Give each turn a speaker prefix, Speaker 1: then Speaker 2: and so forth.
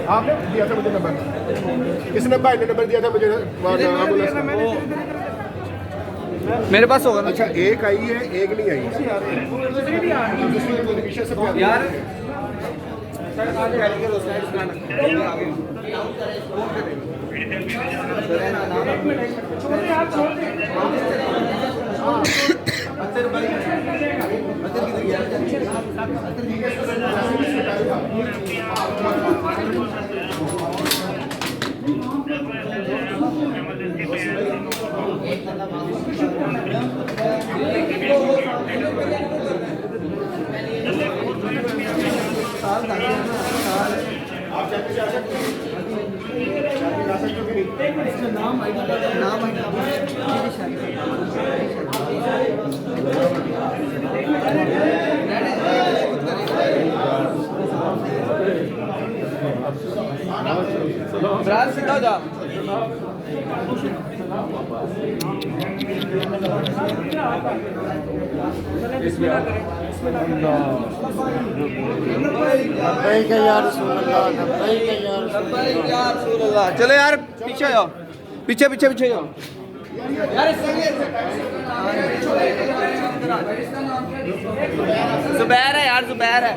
Speaker 1: आपने दिया था मुझे नंबर, किसने भाई ने नंबर दिया था मुझे एम्बुलेंस का?
Speaker 2: मेरे पास होगा ना।
Speaker 1: अच्छा एक आई है एक नहीं आई
Speaker 2: यार ब्रांच सीधा हो जा। चलो यार पीछे जाओ, पीछे पीछे पीछे जाओ यार। जुबैर है यार, जुबैर है।